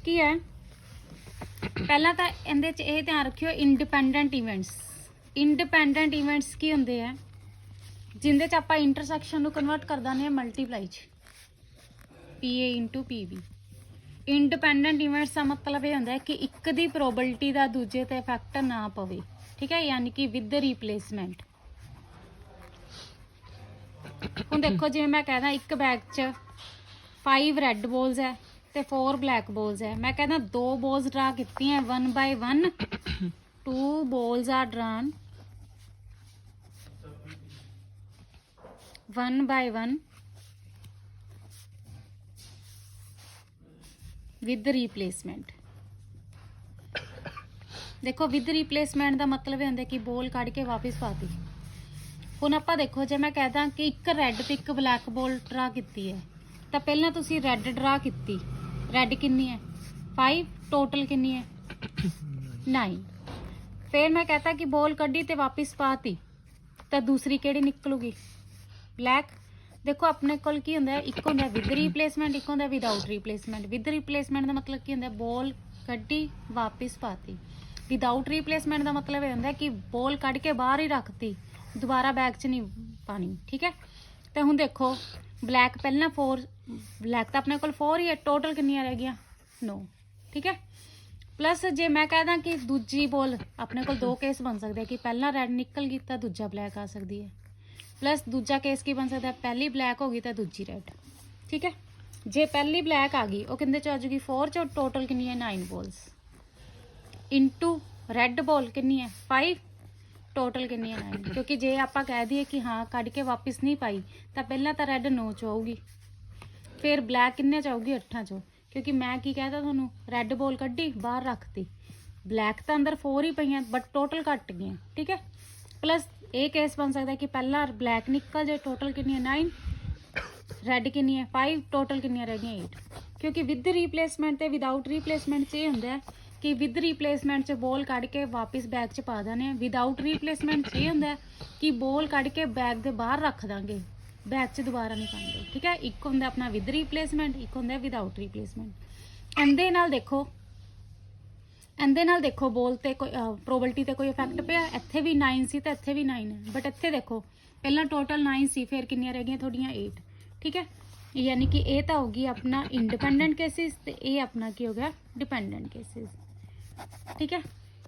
की है पहला तो इहदे च ये ध्यान रखियो इंडिपेंडेंट इंडिपेंडेंट इवेंट्स की होंगे है जिंदे च आपां इंटरसैक्शन नूं कन्वर्ट कर दिंदे मल्टीप्लाई च PA into PB। Independent events का मतलब ये होंदा है कि एक दी प्रोबेबिलिटी का दूजे ते इफैक्ट ना पवे, ठीक है, यानी कि विद रिप्लेसमेंट। हुण देखो जिवें मैं कहदा एक बैग च 5 रैड बॉल्स है ते 4 ब्लैक बॉल्स है, मैं कहना 2 बॉल्स ड्रा कीती हैं 1 by 1, 2 balls are drawn 1 by 1 with replacement. देखो विद रिप्लेसमेंट का मतलब ये होंदा कि बॉल कढ़ के वापस पाती। हुण आपां देखो जे मैं कहदा कि एक रैड ते एक ब्लैक बॉल ड्रा कीती है तो पहला तुसी रैड ड्रा कीती, रैड कितनी है 5, टोटल कितनी है 9। फिर मैं कहता कि बॉल कड्डी ते वापस पाती तो दूसरी केड़ी निकलूगी ब्लैक। देखो अपने कोल की होंदा है एक होंदा विद रिप्लेसमेंट, एक होंदा विदाउट रिप्लेसमेंट। विद रिप्लेसमेंट का मतलब की होंदा बॉल कड्डी वापस पाती, विदाउट रिप्लेसमेंट का मतलब ये होंदा कि बॉल कढ़ के बाहर ही रखती, दोबारा बैग च नहीं पानी, ठीक है। तो हुण देखो ब्लैक पहला 4, ब्लैक तो अपने कोल 4 ही है, टोटल कितनियां रह गई 9, ठीक है। प्लस जे मैं कहदा कि दूजी बॉल अपने कोल 2 केस बन सकते हैं कि पहला रैड निकल गई तो दूजा ब्लैक आ सकती है, प्लस दूजा केस की बन सकता है पहली ब्लैक होगी तो दूजी रैड, ठीक है। जे पहली ब्लैक आ गई वो किंदे च आ जाएगी 4 च, टोटल कितनी है 9 बॉल्स इंटू रैड बॉल कितनी है 5, टोटल कितनी है 9। क्योंकि जे आप कह दिए कि हाँ कढ़ के वापस नहीं पाई तो पहला तो रैड 9 च आऊगी, फिर ब्लैक किन्ने च आऊगी 8 चो, क्योंकि मैं की कहता थानू रैड बॉल कड्डी बाहर रखती, ब्लैक तो अंदर 4 ही पई बट टोटल घट गई, ठीक है। प्लस ये केस बन सकता है कि पहला ब्लैक निकल जाए, टोटल कितनी है 9, रैड कितनी है 5, टोटल कितनी रह गई 8। क्योंकि विद रिप्लेसमेंट ते विदाउट रिप्लेसमेंट च ये होंदा है कि विद रिप्लेसमेंट च बॉल कढ़ के वापस बैग च पा देने, विदाउट रिप्लेसमेंट च ये होंदा है कि बॉल कढ़ के बैग दे बाहर रख देंगे, बैग च दोबारा नहीं पाएंगे, ठीक है। एक होंदा अपना विद रिप्लेसमेंट, एक होंदा विदाउट रिप्लेसमेंट। ਇਹਦੇ ਨਾਲ देखो बॉल ते कोई प्रोबेबिलिटी ते कोई इफेक्ट पिया, ਇੱਥੇ भी 9 सी तो ਇੱਥੇ भी 9 है, बट ਇੱਥੇ देखो पहला टोटल 9 सी, फिर कितनी रह गई थोड़ियां 8, ठीक है। यानी कि ये तो होगी अपना इंडिपेंडेंट केसिस ते ये अपना की हो गया डिपेंडेंट केसिस, ठीक है।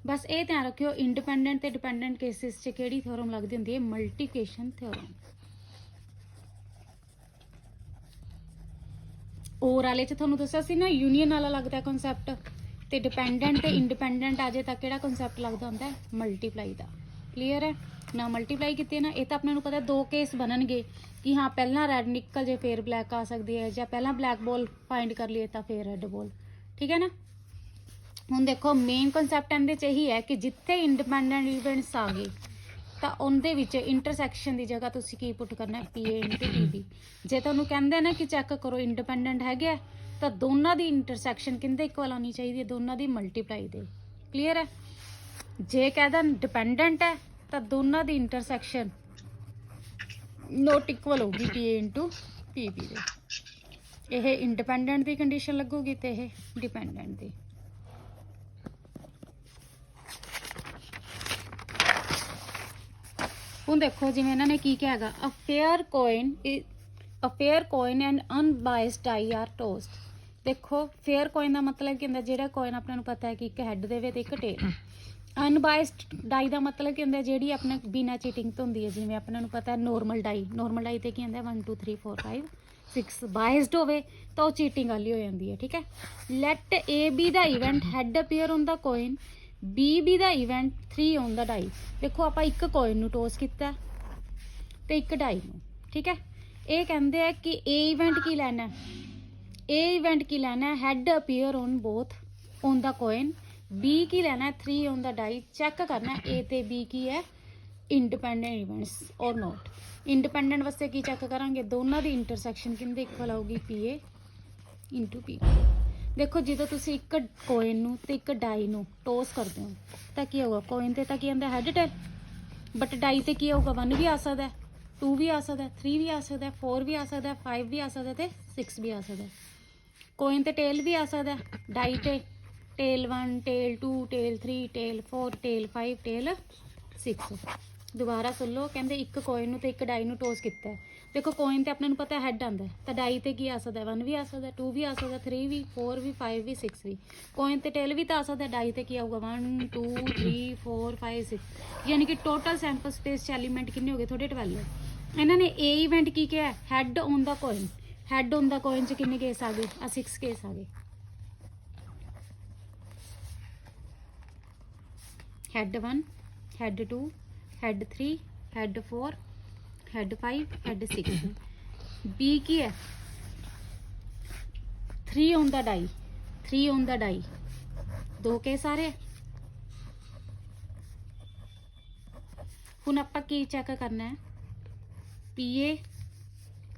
बस ये ध्यान रखियो इंडिपेंडेंट ते डिपेंडेंट केसिस च केड़ी थ्योरम लगदी हुंदी है मल्टीप्लिकेशन थ्योरम। और वाले च तुहानूं दस्सिया सी ना यूनीअन वाला लगता है कॉन्सैप्ट, तो डिपेंडेंट ते इंडिपेंडेंट अजे तक किहड़ा कॉन्सैप्ट लगता होंदा है मल्टीप्लाई का। क्लीयर है ना, मल्टीप्लाई की ना, ये तो अपने पता 2 केस बननगे कि हाँ पहला रैड निकल जाए फिर ब्लैक आ सकती है, या पहला ब्लैक बॉल फाइंड कर लिए तो फिर रैड बॉल, ठीक है ना। हुण देखो मेन कॉन्सैप्ट इहदे च यही है कि जिथे इंडिपेंडेंट इवेंट्स आ गए तो उनके विच इंटरसैक्शन की जगह तुसीं की पुट करना है PA इंटू PB। जे तुहानूं कहंदे ना कि चैक करो इंडिपेंडेंट है तो दोनों की इंटरसैक्शन किंदे इक्वल होनी चाहिए, दोनों की मल्टीप्लाई दे। क्लीयर है। जे कहदा डिपेंडेंट है तो दोनों की इंटरसैक्शन नॉट इक्वल होगी PA इंटू PB दे। यह इंडिपेंडेंट की कंडीशन लगूगी तो यह डिपेंडेंट की। हुण देखो जिवें इन्होंने की क्या है a fair coin and unbiased die are tossed. देखो फेयर कोइन का मतलब की होंदा जिहड़ा कोइन अपने पता है कि एक हैड देवे ते एक टेल। अनबायस्ड डाई का मतलब की होंदा जिहड़ी अपने बिना चीटिंग तो होंदी है, जिवें अपने पता है नॉर्मल डाई ते की होंदा 1 2 3 4 5 6 बायस्ड होवे तो चीटिंग वाली हो जाती है, ठीक है। Let A be the event head appear on the coin, B the event 3 on the die. देखो आप एक कोइन नूं टॉस किया तो एक डाई नूं, ठीक है। ये कहते हैं कि ए इवेंट की लैना है head appear on both on the coin, B की लेना है 3 ऑन द डाई। चेक करना है ए ते बी की है इंडिपेंडेंट इवेंट्स और नॉट। इंडिपेंडेंट वास्ते की चेक करांगे दोनों की इंटरसैक्शन किंदे इक्वल आऊगी PA इंटू PB। देखो जो तुम एक कोइन नूं ते एक डाई नूं टॉस करते हो तो की होगा, कोइन ते तां की आंदा हैड टेल, बट डाई ते की होगा 1 भी आ सकता है, 2 भी आ सकता है, 3 भी आ सकता है, 4 भी आ सकता है, 5 भी आ सकता है, 6 भी आ सकता है। ਕੋਇਨ ਤੇ ਟੇਲ ਵੀ ਆ ਸਕਦਾ, ਡਾਈ ਤੇ tail 1 tail 2 tail 3 tail 4 tail 5 tail 6। ਦੁਬਾਰਾ ਸੁਣ ਲਓ, ਕਹਿੰਦੇ ਇੱਕ ਕੋਇਨ ਨੂੰ ਤੇ ਇੱਕ ਡਾਈ ਨੂੰ ਟੋਸ ਕੀਤਾ ਹੈ। ਦੇਖੋ ਕੋਇਨ ਤੇ ਆਪਣੇ ਨੂੰ ਪਤਾ ਹੈਡ ਆਉਂਦਾ ਹੈ, ਤਾਂ ਡਾਈ ਤੇ ਕੀ ਆ ਸਕਦਾ, 1 ਵੀ ਆ ਸਕਦਾ, 2 ਵੀ ਆ ਸਕਦਾ, 3 ਵੀ, 4 ਵੀ, 5 ਵੀ, 6 ਵੀ। ਕੋਇਨ ਤੇ ਟੇਲ ਵੀ ਤਾਂ ਆ ਸਕਦਾ, ਡਾਈ ਤੇ ਕੀ ਆਊਗਾ 1 2 3 4 5 6। ਯਾਨੀ ਕਿ ਟੋਟਲ ਸੈਂਪਲ ਸਪੇਸ 'ਚ ਐਲੀਮੈਂਟ ਕਿੰਨੇ ਹੋ ਗਏ ਤੁਹਾਡੇ 12। ਇਹਨਾਂ ਨੇ ਇਹ ਇਵੈਂਟ ਕੀ ਕਿਹਾ, head on the coin. Head on the coin 'ਚ ਕਿੰਨੇ ਕੇਸ ਆ ਗਏ, ਆ 6 ਕੇਸ ਆ ਗਏ। Head 1 head 2 head 3 head 4 head 5 head 6। B ਕੀ ਹੈ, 3 on the die, 3 on the die, 2 case ਆ ਰਹੇ। ਹੁਣ ਆਪਾਂ ਕੀ ਚੈੱਕ ਕਰਨਾ ਹੈ, PA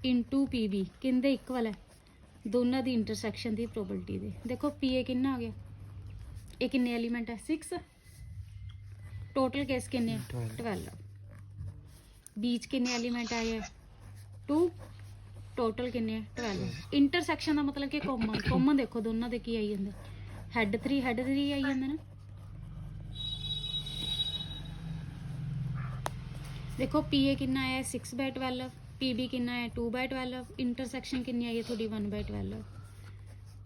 ਇੰਟੂ PB ਕਿੰਦੇ ਇਕੁਅਲ ਹੈ, ਦੋਨਾਂ ਦੀ ਇੰਟਰਸੈਕਸ਼ਨ ਦੀ ਪ੍ਰੋਬੇਬਿਲਿਟੀ ਦੇ। ਦੇਖੋ PA ਕਿੰਨਾ ਆ ਗਿਆ, ਇਹ ਕਿੰਨੇ ਐਲੀਮੈਂਟ ਹੈ 6। ਟੋਟਲ ਕੇਸ ਕਿੰਨੇ 12। बीच किन्ने एलिमेंट आए हैं 2। टोटल किन्ने 12। इंटरसैक्शन का मतलब कि कॉमन, कॉमन देखो दोनों दे की आई जांदे, हैड 3 आई जांदे ना। देखो PA किन्ना आया 6/12, PB किन्ना है 2/12, इंटरसैक्शन किन्नी आई है थोड़ी 1/12।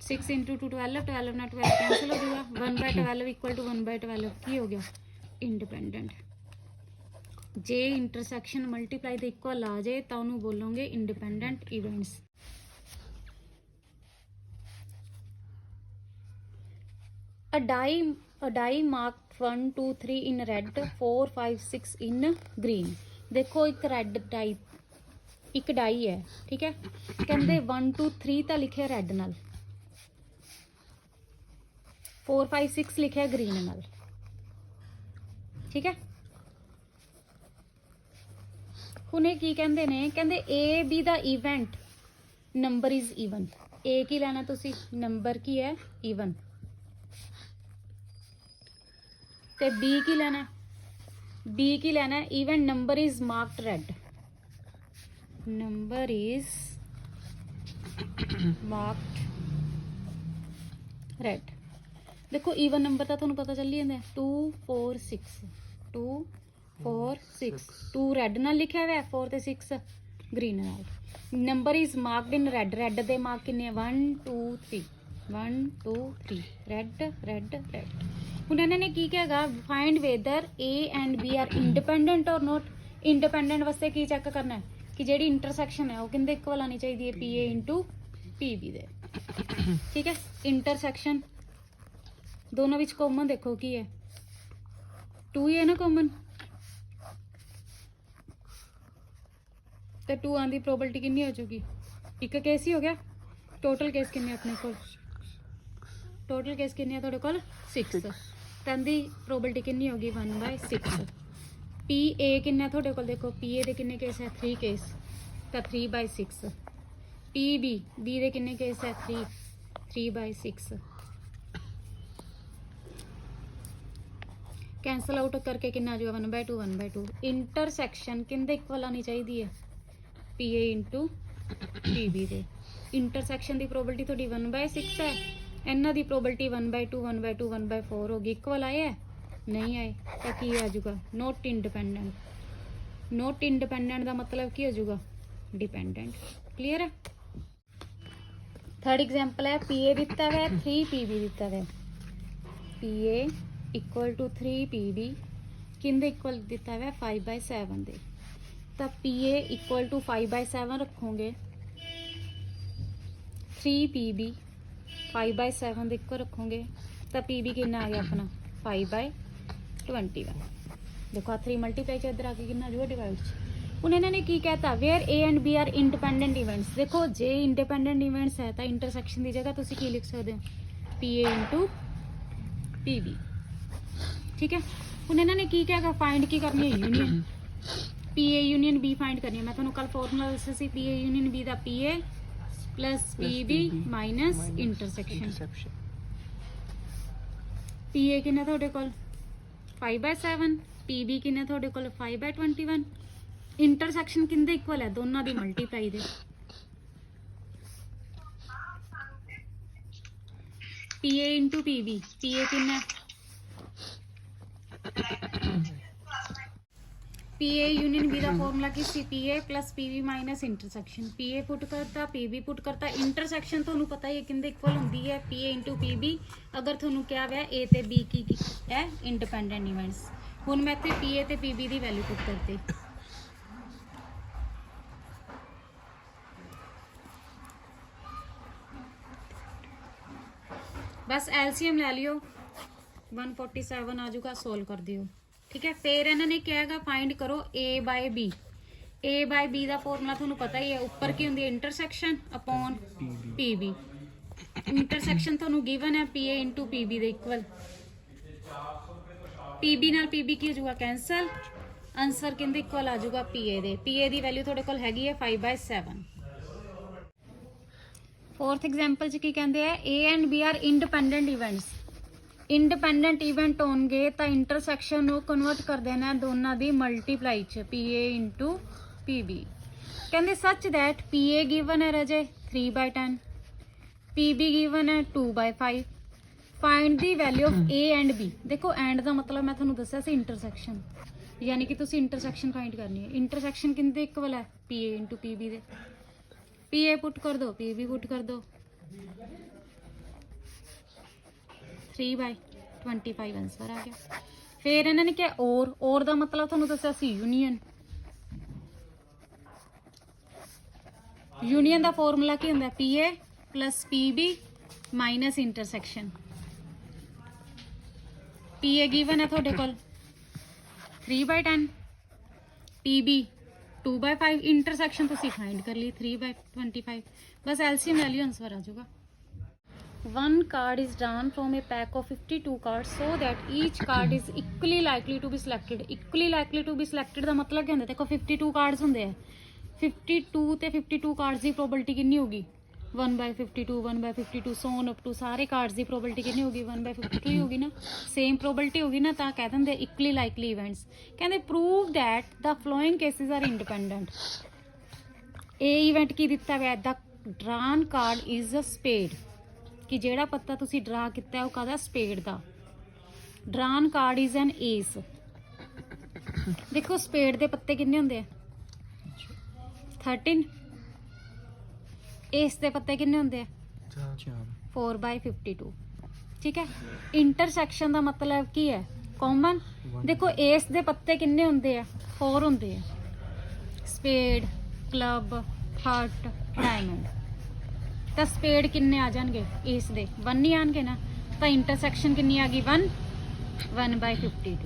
6 इंटू 2 12, 12 ना 12 कैंसिल हो जाएगा, 1/12 इक्वल टू 1/12 की हो गया इंडिपेंडेंट। जे इंटरसैक्शन मल्टीप्लाई ਦੇ ਇਕੁਅਲ ਆ ਜਾਏ ਤਾਂ ਉਹਨੂੰ ਬੋਲੋਗੇ independent events. a die marked 1 2 3 in red 4 5 6 in green। ਦੇਖੋ ਇੱਕ ਰੈੱਡ ਡਾਈ, ਇੱਕ ਡਾਈ ਹੈ ਠੀਕ ਹੈ, ਕਹਿੰਦੇ 1 2 3 ਤਾਂ ਲਿਖਿਆ ਰੈੱਡ ਨਾਲ, 4 5 6 ਲਿਖਿਆ ਗ੍ਰੀਨ ਨਾਲ, ਠੀਕ ਹੈ। ਹੁਣ ਇਹ ਕੀ ਕਹਿੰਦੇ ਨੇ, ਕਹਿੰਦੇ A B the event number is even. A ਕੀ ਲੈਣਾ ਤੁਸੀਂ, ਨੰਬਰ ਕੀ ਹੈ ਈਵਨ, ਤੇ B ਕੀ ਲੈਣਾ, B ਕੀ ਲੈਣਾ event number is marked red, number is marked red. ਦੇਖੋ ਈਵਨ ਨੰਬਰ ਤਾਂ ਤੁਹਾਨੂੰ ਪਤਾ ਚੱਲੀ ਜਾਂਦਾ 2 4 6 2 4 6 2 ਰੈਡ ਨਾਲ ਲਿਖਿਆ ਹੋਇਆ, 4 ਤੇ 6 ਗ੍ਰੀਨ ਨਾਲ। Number is marked in red, red ਦੇ ਮਾਰਕ ਕਿੰਨੇ 1 2 3 1 2 3 ਰੈਡ ਰੈਡ ਰੈਡ। ਹੁਣ ਇਹਨਾਂ ਨੇ ਕੀ ਕਹੇਗਾ, find whether A and B are independent or not. Independent ਵਾਸਤੇ ਕੀ ਚੈੱਕ ਕਰਨਾ ਹੈ ਕਿ ਜਿਹੜੀ ਇੰਟਰਸੈਕਸ਼ਨ ਹੈ ਉਹ ਕਿੰਦੇ ਇਕੁਅਲ ਆਣੀ ਚਾਹੀਦੀ ਹੈ, PA ਇੰਟੂ PB ਦੇ, ਠੀਕ ਹੈ। ਇੰਟਰਸੈਕਸ਼ਨ ਦੋਨੋਂ ਵਿੱਚ ਕਾਮਨ ਦੇਖੋ ਕੀ ਹੈ 2 ਹੀ ਹੈ ਨਾ ਕਾਮਨ, ਤੇ 2 ਆਉਣ ਦੀ ਪ੍ਰੋਬੇਬਿਲਿਟੀ ਕਿੰਨੀ ਹੋ ਚੁੱਕੀ, ਇੱਕ ਕੇਸ ਹੀ ਹੋ ਗਿਆ। ਟੋਟਲ ਕੇਸ ਕਿੰਨੇ ਆਪਣੇ ਕੋਲ, ਟੋਟਲ ਕੇਸ ਕਿੰਨੇ ਆ ਤੁਹਾਡੇ ਕੋਲ 6, ਤਾਂ ਦੀ ਪ੍ਰੋਬੇਬਿਲਿਟੀ ਕਿੰਨੀ ਹੋ ਗਈ 1/6। PA ਕਿੰਨਾ ਤੁਹਾਡੇ ਕੋਲ, ਦੇਖੋ PA ਦੇ ਕਿੰਨੇ ਕੇਸ ਹੈ 3 ਕੇਸ, ਤਾਂ 3/6। PB ਦੇ ਕਿੰਨੇ ਕੇਸ ਹੈ 3/6। कैंसल आउट करके कितना आ जाएगा 1/2 1/2। इंटरसैक्शन किंदे इक्वल आनी चाहिए है, PA इंटू PB दे। इंटरसैक्शन की प्रोबेबिलिटी थोड़ी 1/6 है, इन्हों की प्रोबेबिलिटी 1/2 1/2 1/4 होगी, इक्वल आए है नहीं आए तो की आ जाऊगा नॉट इंडिपेंडेंट। नॉट इंडिपेंडेंट का मतलब की हो जाऊगा डिपेंडेंट। क्लीयर है। थर्ड एग्जाम्पल है PA दिता है 3 PB दिता है, PA इक्वल टू 3 PB किंदे इक्वल दिता है 5/7 दे, तो PA इक्वल टू 5/7 रखोगे, 3 PB 5/7 दे इक्वल रखोगे तो PB कितना आ गया अपना 5/21। देखो 3 मल्टीप्लाई इधर आके कितना जो डिवाइड। ਹੁਣ ਇਹਨਾਂ ਨੇ ਕੀ ਕਹਿਤਾ, where A and B are independent events. ਦੇਖੋ ਜੇ ਇੰਡੀਪੈਂਡੈਂਟ ਇਵੈਂਟਸ ਹੈ ਤਾਂ ਇੰਟਰਸੈਕਸ਼ਨ ਦੀ ਜਗ੍ਹਾ ਤੁਸੀਂ ਕੀ ਲਿਖ ਸਕਦੇ ਹੋ, PA ਇੰਟੂ PB, ठीक है। ਹੁਣ ਇਹਨਾਂ ਨੇ ਕੀ ਕਿਹਾ, ਫਾਈਂਡ ਕੀ ਕਰਨੀ ਹੈ union, PA union B find ਕਰਨੀ ਹੈ। ਮੈਂ ਤੁਹਾਨੂੰ ਕੱਲ ਫਾਰਮੂਲਾ ਦੱਸਿਆ ਸੀ PA ਯੂਨੀਅਨ B ਦਾ PA plus PB minus intersection. PA ਕਿੰਨਾ ਤੁਹਾਡੇ ਕੋਲ 5/7, PB ਕਿੰਨਾ ਤੁਹਾਡੇ ਕੋਲ 5/21। ਇੰਟਰਸੈਕਸ਼ਨ ਕਿੰਦੇ ਇਕੁਅਲ ਹੈ, ਦੋਨਾਂ ਦੀ ਮਲਟੀਪਲਾਈ ਦੇ। PA इंटू PB, PA कितना PA यूनियन B का फॉर्मूला की सी PA plus PB minus intersection PA put करता PB पुट करता इंटरसेक्शन ਤੁਹਾਨੂੰ ਪਤਾ ਹੀ ਹੈ ਕਿੰਦੇ ਇਕੁਅਲ ਹੁੰਦੀ ਹੈ PA इंटू PB ਅਗਰ ਤੁਹਾਨੂੰ ਕਿਹਾ ਹੋਇਆ A ਤੇ B ਕੀ ਹੈ ਇੰਡੀਪੈਂਡੈਂਟ ਇਵੈਂਟਸ ਹੁਣ ਮੈਂ ਇੱਥੇ PA ਤੇ PB ਦੀ ਵੈਲਿਊ ਪੁੱਟ ਕਰਤੀ बस एलसीएम ले लियो 147 आ जाऊगा सोल्व कर दियो ठीक है फिर इन्होंने कहेगा फाइंड करो A बाय B का फॉर्मूला थोड़ा पता ही है ऊपर की होंगी इंटरसेक्शन अपॉन PB इंटरसेक्शन थोड़ा गिवन है PA इंटू PB दे इक्वल PB नाल PB की हो जाऊगा कैंसल आंसर कहते इक्वल आ जाऊगा PA दे PA की वैल्यू थोड़े को हैगी है 5/7 फोर्थ एग्जाम्पल च की कहते हैं A and B are independent events independent event होंगे तो इंटरसेक्शन को कन्वर्ट कर देना दोनों की मल्टीप्लाई च PA इंटू PB कहते सच दैट PA गिवन है रजे 3/10 PB गिवन है 2/5 find the value of A and B देखो एंड का मतलब मैं थोड़ा दसिया सी इंटरसेक्शन यानी कि तुसी इंटरसेक्शन फाइंड करनी है इंटरसेक्शन किंदे इक्वल है PA इंटू PB दे PA पुट कर दो PB पुट कर दो 3/25 आंसर आ गया फिर इन्होंने क्या और का मतलब थोड़ा दसिया सी यूनियन का फॉर्मूला की होंगे PA plus PB minus intersection PA given है थोड़े को 3/10 PB 2/5 इंटरसेक्शन तो फाइंड कर ली 3/25 बस एलसीएम ले लियो आंसर आ जाएगा one card is drawn from a pack of 52 cards so that each card is equally likely to be selected ਦਾ ਮਤਲਬ ਕੀ ਹੁੰਦਾ ਦੇਖੋ 52 cards ਹੁੰਦੇ ਆ 52 ਤੇ 52 cards ਦੀ probability ਕਿੰਨੀ ਹੋਗੀ 1/52 1/52 so on up to ਸਾਰੇ cards ਦੀ probability ਕਿੰਨੀ ਹੋਗੀ 1/52 ਹੀ ਹੋਗੀ ਨਾ ਸੇਮ probability ਹੋਗੀ ਨਾ ਤਾਂ ਕਹਿ ਦਿੰਦੇ equally likely events ਕਹਿੰਦੇ prove that the following cases are independent ਇਹ ਇਵੈਂਟ ਕੀ ਦਿੱਤਾ ਹੋਇਆ the drawn card is a spade ਕਿ ਜਿਹੜਾ ਪੱਤਾ ਤੁਸੀਂ ਡਰਾ ਕੀਤਾ ਉਹ ਕਾਹਦਾ ਸਪੇਡ ਦਾ ਡਰਾਨ ਕਾਰਡ ਇਜ਼ ਐਨ ਏਸ ਦੇਖੋ ਸਪੇਡ ਦੇ ਪੱਤੇ ਕਿੰਨੇ ਹੁੰਦੇ ਆ 13 ਏਸ ਦੇ ਪੱਤੇ ਕਿੰਨੇ ਹੁੰਦੇ ਆ 4/52 ਠੀਕ ਹੈ ਇੰਟਰਸੈਕਸ਼ਨ ਦਾ ਮਤਲਬ ਕੀ ਹੈ ਕਾਮਨ ਦੇਖੋ ਏਸ ਦੇ ਪੱਤੇ ਕਿੰਨੇ ਹੁੰਦੇ ਆ 4 ਹੁੰਦੇ ਆ ਸਪੇਡ ਕਲੱਬ ਹਾਰਟ ਡਾਇਮੰਡ ਤਾਂ ਸਪੇਡ ਕਿੰਨੇ ਆ ਜਾਣਗੇ ਇਸ ਦੇ 1 ਨਹੀਂ ਆਣਗੇ ਨਾ ਤਾਂ ਇੰਟਰਸੈਕਸ਼ਨ ਕਿੰਨੀ ਆ ਗਈ 1/52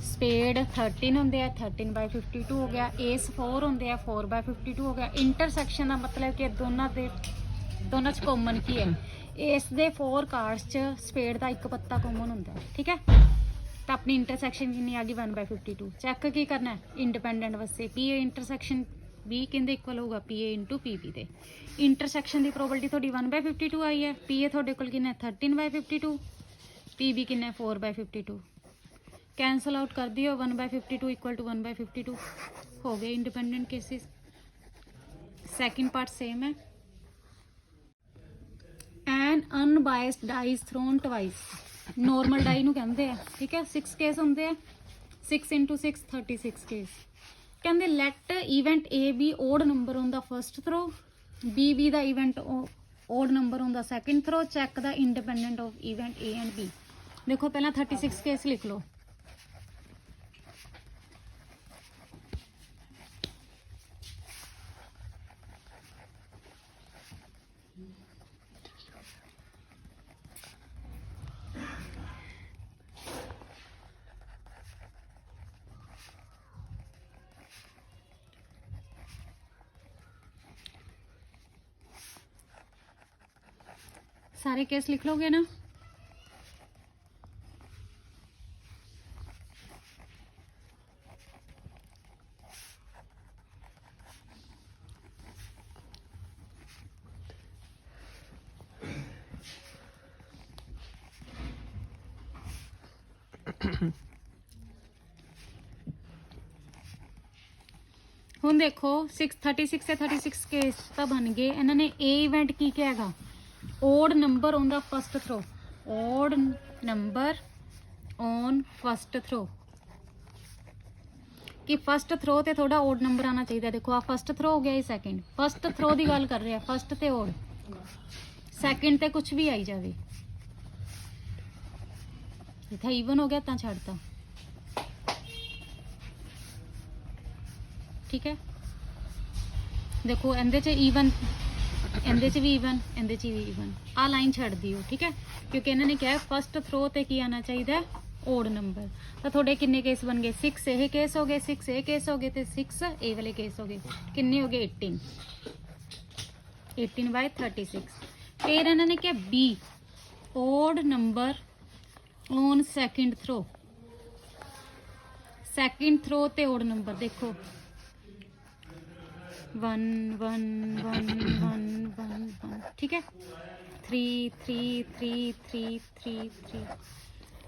ਸਪੇਡ 13 ਹੁੰਦੇ ਆ 13/52 ਹੋ ਗਿਆ ਏਸ 4 ਹੁੰਦੇ ਆ 4/52 ਹੋ ਗਿਆ ਇੰਟਰਸੈਕਸ਼ਨ ਦਾ ਮਤਲਬ ਕਿ ਦੋਨਾਂ ਚ ਕਾਮਨ ਕੀ ਹੈ ਇਸ ਦੇ 4 ਕਾਰਡਸ ਚ ਸਪੇਡ ਦਾ ਇੱਕ ਪੱਤਾ ਕਾਮਨ ਹੁੰਦਾ ਹੈ ਠੀਕ ਹੈ ਤਾਂ ਆਪਣੀ ਇੰਟਰਸੈਕਸ਼ਨ ਕਿੰਨੀ ਆ ਗਈ 1/52 ਚੈੱਕ ਕੀ ਕਰਨਾ ਇੰਡੀਪੈਂਡੈਂਟ ਵਾਸਤੇ PA ਇੰਟਰਸੈਕਸ਼ਨ B ਕਹਿੰਦੇ ਇਕੁਅਲ ਹੋਊਗਾ PA ਇੰਟੂ PB ਦੇ ਇੰਟਰਸੈਕਸ਼ਨ ਦੀ ਪ੍ਰੋਬੇਬਿਲਿਟੀ ਤੁਹਾਡੀ 1/52 ਆਈ ਹੈ PA ਤੁਹਾਡੇ ਕੋਲ ਕਿੰਨਾ 13/52 PB ਕਿੰਨਾ 4/52 कैंसल आउट कर दियो 1/52 इक्वल टू 1/52 हो गए independent cases second part same है an unbiased die is thrown twice normal die नूं कहंदे आ ठीक है 6 केस होंदे आ 6 × 6 36 केस कहंदे let event A be odd number on the first throw B be the event odd number on the second throw check the independent of event A and B देखो पहला 36 केस लिख लो सारे case लिख लोगे ना ਹੁਣ देखो 36 ਤੇ 36 केस ਤਾਂ ਬਣ ਗਏ ਇਹਨਾਂ ਨੇ A ਇਵੈਂਟ ਕੀ ਕਿਹਾਗਾ odd number on the first throw, odd number on first throw कि फस्ट थ्रो ते थोड़ा ओड नंबर आना चाहिए। देखो आ फस्ट थ्रो हो गया, ये सैकेंड, फस्ट थ्रो की गल कर रहे हैं, फस्ट ते ओड, सैकेंड ते कुछ भी आई जाए, इतना ईवन हो गया तो छड़ता, ठीक है। देखो एंदे च ईवन, एंदे च भी ईवन, एंदे च भी ईवन, आ लाइन छड़ दियो, ठीक है, क्योंकि इन्होंने कहा फस्ट थ्रो ते की आना चाहिए ओड नंबर। तो थोड़े किन्ने केस बन गए, 6 ये केस हो गए, 6 ये केस हो गए, तो 6 ए वाले केस हो गए, किन्ने हो गए 18, 18/36। फिर इन्होंने क्या B, odd number on second throw, second throw ते ओड नंबर, देखो 1 1 1 1 1 1, ठीक है, 3 3 3 3 3 3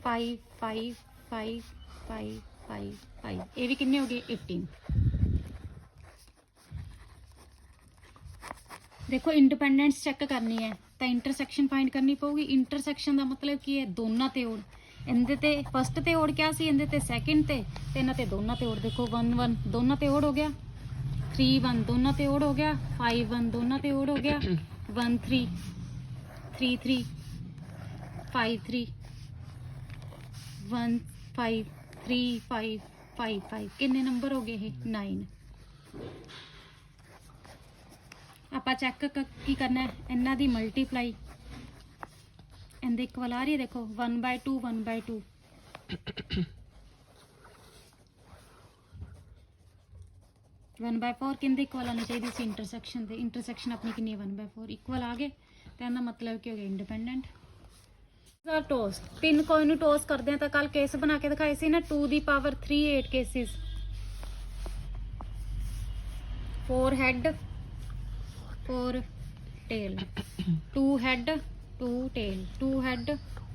5 5 5 5 5 5, ये भी किन्ने हो गए 18। देखो इंडिपेंडेंस चेक करनी है तो इंटरसेक्शन फाइंड करनी पऊगी। इंटरसेक्शन का मतलब की है दोनों ते ओड, इहदे ते फस्ट ते ओड क्या सी, इहदे ते सैकेंड ते इन्हां ते दोनों ते ओड। देखो 1 1 दोनों ते ओड हो गया, 3 1 दोनों ते ओड हो गया, 5 1 दोनों ते ओड हो गया, 1 3 3 3 5 3 1 5 3 5 5 5, किन्ने नंबर हो गए ये 9। आप चैक की करना है, इन्हों की मल्टीप्लाई इनके इक्वल आ रही है, देखो 1/2 1/2, वन बाय 4 किंदे इक्वल आनी चाहिए सी इंटरसेक्शन दे, इंटरसेक्शन अपनी कितनी 1/4 इक्वल आ गए, तो इसका मतलब कि हो गया इंडिपेंडेंट। टोस 3 कॉइन टोस करते हैं, तो कल केस बना के दिखाए सी ना, 2⁻3 8 cases, 4 head 4 tail, 2 head 2 tail, 2 head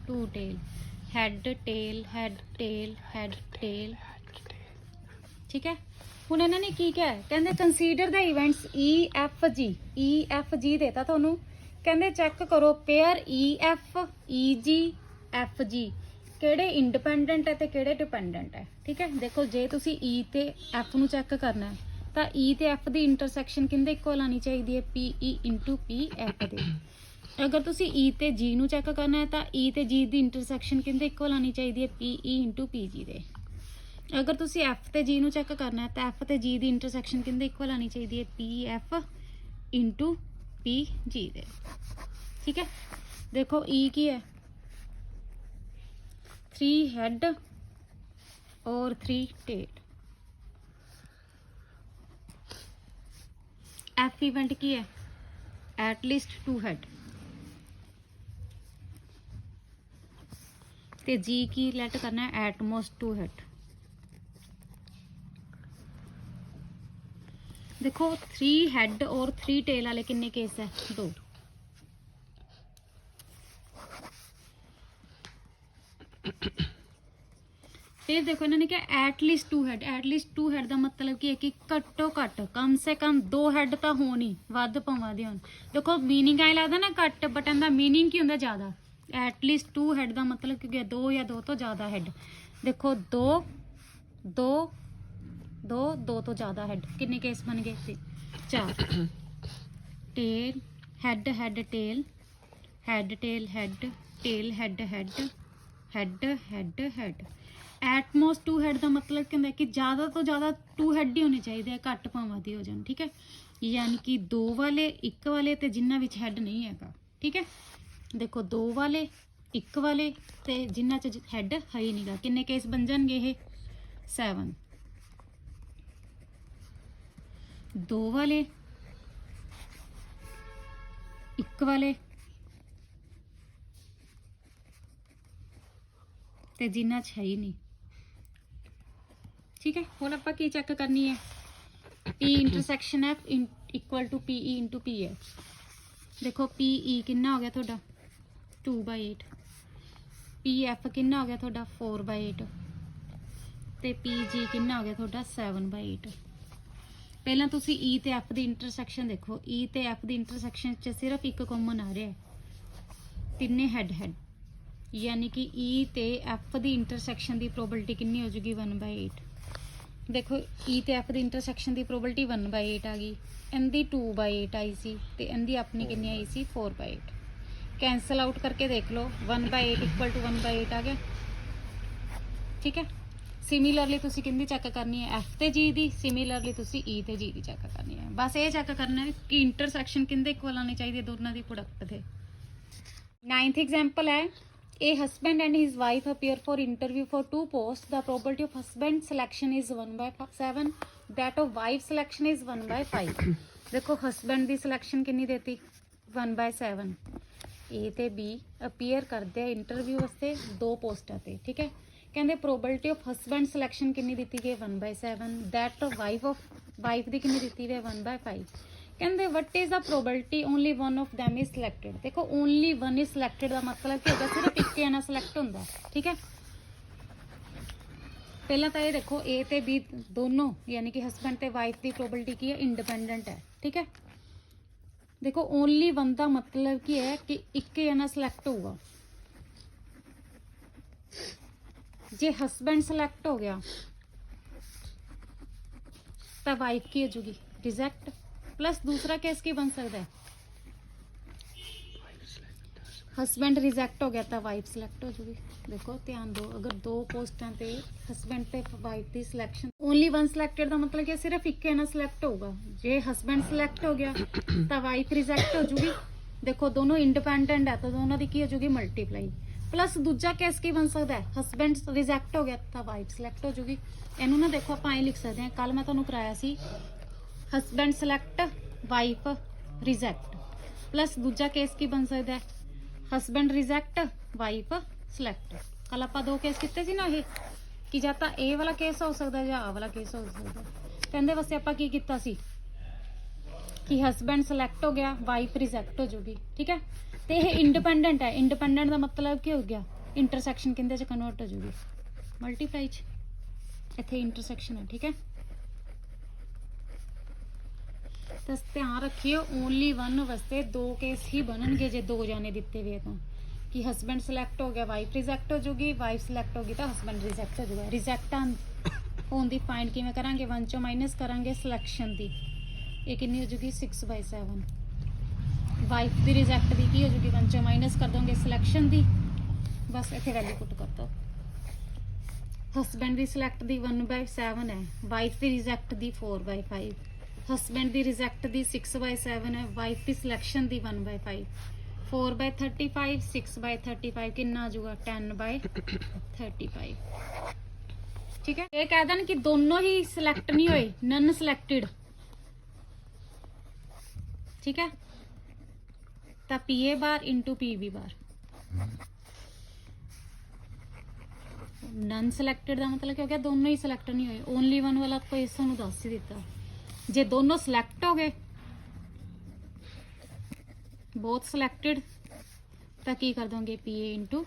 2 tail, head tail head tail head tail, ठीक है। हुण इन्होंने की क्या है, कहते consider the events E F G देता थानू, कहते चैक करो pair E G F G किहड़े इंडिपेंडेंट है तो किहड़े डिपेंडेंट है, ठीक है। देखो जे तुसी ई ते एफ नू चैक करना है तो ई ते एफ की इंटरसैक्शन किंदे इक्वल आनी चाहिए है, P E into P F दे। अगर तुसी ई ते जी नू चैक करना है तो ई ते जी की इंटरसैक्शन किंदे इक्वल आनी चाहिए है, P E into P G दे। अगर तुसी एफ ते जी नू चैक करना है तो एफ ते जी की इंटरसैक्शन किंदे इक्वल आनी चाहिए है, P F into P G दे, ठीक है। देखो ई की है 3 हेड और 3 टेल, एफ इवेंट की है एटलीस्ट 2 हेड, ते जी की लेट करना है एटमोस्ट 2 हेड। देखो 3 हेड और 3 टेल वाले किन्ने केस है, 2। फिर देखो इन्होंने क्या एटलीस्ट 2 हेड, एटलीस्ट 2 हेड का मतलब की है कि घट्टो घट्ट कम से कम 2 हेड तो होनी, वध भावें दे होन। देखो मीनिंग ऐ लगता ना घट्ट, बट इनका मीनिंग की होंगे ज़्यादा। एटलीस्ट 2 हेड का मतलब क्योंकि 2 या 2 तो ज़्यादा हेड। देखो 2 2 2 2 तो ज़्यादा हेड, कितने केस बन गए 4। Tail head head tail head tail head tail head head head head head. At most 2 head का मतलब क्या होंगे कि ज़्यादा तो ज़्यादा 2 हेड ही होने चाहिए, घट भावें दी हो जाए, ठीक है। यानी कि 2 वाले 1 वाले तो जिन्हों विच हेड नहीं है, ठीक है। देखो 2 वाले 1 वाले तो जिन्हों च हेड है ही नहीं गा, किन्ने केस बन जाएंगे ये 7। 2 वाले 1 वाले ते जिन्ना च है ही नहीं, ठीक है। हुण आपां की चेक करनी है, P intersection F equal to P E into P F. देखो पी ई कितना हो गया थोड़ा 2/8, पी एफ कितना हो गया थोड़ा 4/8, ते पी जी कितना हो गया थोड़ा 7/8। पहला तुसी ई ते एफ की इंटरसैक्शन देखो, ई ते एफ की इंटरसैक्शन च सिर्फ एक कॉमन आ रहा है, ਤਿੰਨੇ ਹੈਡ ਹੈਡ, ਯਾਨੀ ਕਿ E ਤੇ F ਦੀ ਇੰਟਰਸੈਕਸ਼ਨ ਦੀ ਪ੍ਰੋਬੇਬਿਲਿਟੀ ਕਿੰਨੀ ਹੋ ਜੂਗੀ 1/8। ਦੇਖੋ E ਤੇ F ਦੀ ਇੰਟਰਸੈਕਸ਼ਨ ਦੀ ਪ੍ਰੋਬੇਬਿਲਿਟੀ 1/8 ਆ ਗਈ, ਇਹਦੀ 2/8 ਆਈ ਸੀ ਤੇ ਇਹਦੀ ਆਪਣੀ ਕਿੰਨੀ ਆਈ ਸੀ 4/8। ਕੈਂਸਲ ਆਊਟ ਕਰਕੇ ਦੇਖ ਲਓ 1/8 ਇਕੁਅਲ ਟੂ 1/8 ਆ ਗਿਆ। ਠੀਕ ਹੈ। ਸਿਮਿਲਰਲੀ ਤੁਸੀਂ ਕਿੰਦੀ ਚੈੱਕ ਕਰਨੀ ਹੈ F ਤੇ G ਦੀ, ਸਿਮਿਲਰਲੀ ਤੁਸੀਂ E ਤੇ G ਦੀ ਚੈੱਕ ਕਰਨੀ ਹੈ। ਬਸ ਇਹ ਚੈੱਕ ਕਰਨਾ ਹੈ ਕਿ ਇੰਟਰਸੈਕਸ਼ਨ ਕਿੰਦੇ ਇਕੁਅਲ ਆਉਣੀ ਚਾਹੀਦੀ ਹੈ ਦੋਨਾਂ ਦੀ ਪ੍ਰੋਡਕਟ ਦੇ। 9th ਐਗਜ਼ਾਮਪਲ ਹੈ A husband and his wife appear for interview for two posts. The probability of husband selection is 1/7. That of wife selection is 1/5. देखो husband ਦੀ selection ਕਿੰਨੀ ਦੇਤੀ 1/7। A ਤੇ B appear ਕਰਦੇ ਆ ਇੰਟਰਵਿਊ ਵਾਸਤੇ ਦੋ ਪੋਸਟਾਂ ਤੇ। ਠੀਕ ਹੈ। ਕਹਿੰਦੇ probability of husband selection ਕਿੰਨੀ ਦਿੱਤੀ ਗਈ 1/7. That of wife ਦੀ ਕਿੰਨੀ ਦਿੱਤੀ ਗਈ 1/5। ਕਹਿੰਦੇ what is the probability only one of them is selected। ਦੇਖੋ only one is selected ਦਾ ਮਤਲਬ ਕੀ ਹੋਗਾ ਸਿਰਫ ਇੱਕ ਜਣਾ ਸਿਲੈਕਟ ਹੁੰਦਾ। ਠੀਕ ਹੈ। ਪਹਿਲਾਂ ਤਾਂ ਇਹ ਦੇਖੋ A ਤੇ B ਦੋਨੋਂ ਯਾਨੀ ਕਿ ਹਸਬੈਂਡ ਤੇ ਵਾਈਫ ਦੀ ਪ੍ਰੋਬੇਬਿਲਿਟੀ ਕੀ ਹੈ ਇੰਡੀਪੈਂਡੈਂਟ ਹੈ। ਠੀਕ ਹੈ। ਦੇਖੋ ਓਨਲੀ ਵਨ ਦਾ ਮਤਲਬ ਕੀ ਹੈ ਕਿ ਇੱਕ ਜਣਾ ਸਿਲੈਕਟ ਹੋਊਗਾ। ਜੇ ਹਸਬੈਂਡ ਸਿਲੈਕਟ ਹੋ ਗਿਆ ਤਾਂ ਵਾਈਫ ਕੀ ਹੋ ਜੂਗੀ ਰਿਜੈਕਟ। प्लस दूसरा केस की बन सकता है हस्बैंड रिजेक्ट हो गया तो वाइफ सिलेक्ट हो जूगी। देखो ध्यान दो अगर दो पोस्टां ते हस्बैंड ते वाइफ की सिलेक्शन ओनली वन सिलेक्टेड का मतलब कि सिर्फ एक ना सिलेक्ट होगा। जे हस्बैंड सिलेक्ट हो गया तो वाइफ रिजेक्ट हो जूगी। देखो दोनों इंडिपेंडेंट है तो दोनों की हो जूगी मल्टीप्लाई। प्लस दूजा केस की बन सकता है हस्बैंड रिजेक्ट हो गया तो वाइफ सिलेक्ट हो जूगी। इनू ना देखो आप लिख सकते हैं कल मैं तुहानू कराया सी husband select wife reject. Plus दूजा केस की बन सकता है हस्बैंड रिजेक्ट वाइफ सिलेक्ट। कल आप दो केस किते सी ना ये कि या तो ए वाला केस हो सकता है या आ वाला केस हो सकता है। कहते वास्ते आप की कीता सी कि हस्बैंड सिलेक्ट हो गया वाइफ रिजेक्ट हो जूगी। ठीक है। तो यह इंडिपेंडेंट है। इंडिपेंडेंट का मतलब क्या हो गया इंटरसैक्शन किंदे च कन्वर्ट हो जूगी मल्टीप्लाई च। इत्थे इंटरसैक्शन है। ठीक है। तो ध्यान रखियो ओनली वन वास्ते दो केस ही बननगे जे दो जाने दिते हुए तो कि हस्बैंड सिलेक्ट हो गया वाइफ रिजेक्ट हो जूगी वाइफ सिलेक्ट होगी तो हस्बैंड रिजेक्ट हो जाएगा। रिजेक्ट होने की फाइंड किवें करांगे 1 चों माइनस करांगे सिलेक्शन की ये कितनी हो जूगी 6/7। वाइफ की रिजेक्ट की हो जूगी 1 चों माइनस कर दोगे सिलेक्शन की। बस इत्थे वैल्यू पुट कर दो। हस्बैंड की सिलेक्ट की 1/7 है वाइफ की रिजेक्ट की 4/5। हस्बैंड की रिजेक्ट की 6/7 है वाइफ की सिलेक्शन की 1/5। 4/35 6/35 कितना आ जाऊगा 10/35। ठीक है। ये कह दें कि दोनों ही सिलेक्ट नहीं हुए नन सिलेक्टेड। ठीक है। तो PA बार इंटू PB बार नन सिलेक्टेड का मतलब क्या हो गया दोनों ही सिलेक्ट नहीं हुए। ओनली वन वाला कोई सानू दस ही दिता जे दोनों सिलेक्ट हो गए बोथ सिलेक्टेड तो की कर दोगे PA इंटू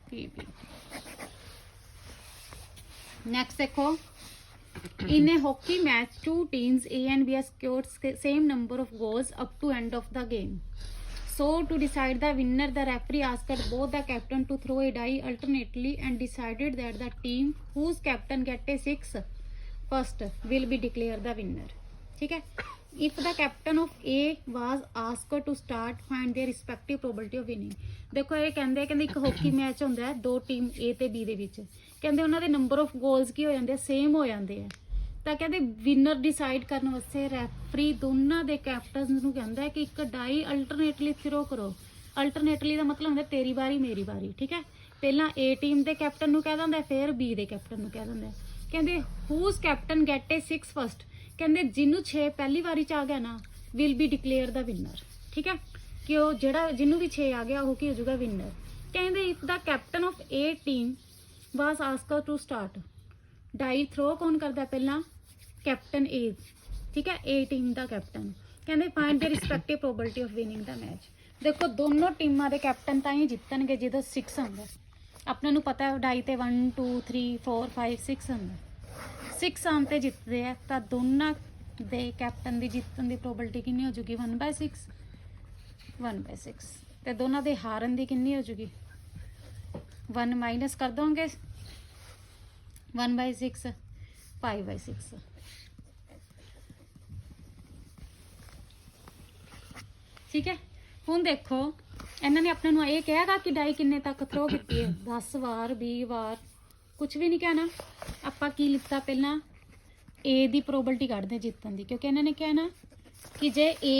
PB। नेक्स्ट देखो in a hockey match two teams A and B have scored same number of goals up to end of the game. So to decide the winner the referee asked both the captain to throw a die alternately and decided that the team whose captain get a 6 first will be declared the winner. ठीक है। If the captain of A was asked to start find their respective probability of winning। देखो ये कहते हैं एक hockey match होंदा है दो टीम A ते B दे विच कहते उन्हां दे नंबर ऑफ गोल्स की हो जांदे सेम हो जांदे है तो कहते विनर डिसाइड करने वास्ते रैफरी दोनों दे कैप्टन्स नूं कहंदा है कि एक डाई अल्टरनेटली थ्रो करो। अल्टरनेटली का मतलब होंदा तेरी बारी मेरी बारी। ठीक है। पहला A टीम के कैप्टन नूं कह दिंदा फिर B के कैप्टन नूं कह दिंदा कहंदे whose captain get a 6 first कहंदे जिन्नू 6 पहली बारी च आ गया ना will be declare the winner. ठीक है। कि वो जिहड़ा जिन्नू भी 6 आ गया वो की हो जाऊगा विनर। कहंदे if the captain of A team was asked to start die throw कौन करता पहला कैप्टन A। ठीक है। A टीम का कैप्टन कहंदे find the respective probability of winning the match. देखो दोनों टीमां दे कैप्टन तां ही जितणगे ਜਦੋਂ 6 आंदा अपने नूं पता है डाई ते 1 2 3 4 5 6 आंदा 6 आन ते जितदे है तो दोनों दे कैप्टन की जितन की प्रोबेबिलिटी कितनी हो जूगी 1/6 1/6। ਤੇ ਦੋਨਾਂ ਦੇ ਹਾਰਨ ਦੀ ਕਿੰਨੀ ਹੋ ਜੂਗੀ 1 ਮਾਈਨਸ ਕਰ ਦੋਗੇ 1/6 5/6 ਠੀਕ ਹੈ। ਹੁਣ ਦੇਖੋ ਇਹਨਾਂ ਨੇ ਆਪਣੇ ਨੂੰ ਇਹ ਕਿਹਾਗਾ ਕਿ ਡਾਈ ਕਿੰਨੇ ਤੱਕ ਥਰੋ ਕੀਤੀ ਹੈ 10 ਵਾਰ 20 ਵਾਰ ਕੁਝ ਵੀ ਨਹੀਂ ਕਹਿਣਾ। ਆਪਾਂ ਕੀ ਲਿਖਤਾ ਪਹਿਲਾਂ A ਦੀ ਪ੍ਰੋਬੇਬਿਲਿਟੀ ਕੱਢਦੇ ਜਿੱਤਣ ਦੀ, ਕਿਉਂਕਿ ਇਹਨਾਂ ਨੇ ਕਹਿਣਾ ਕਿ ਜੇ A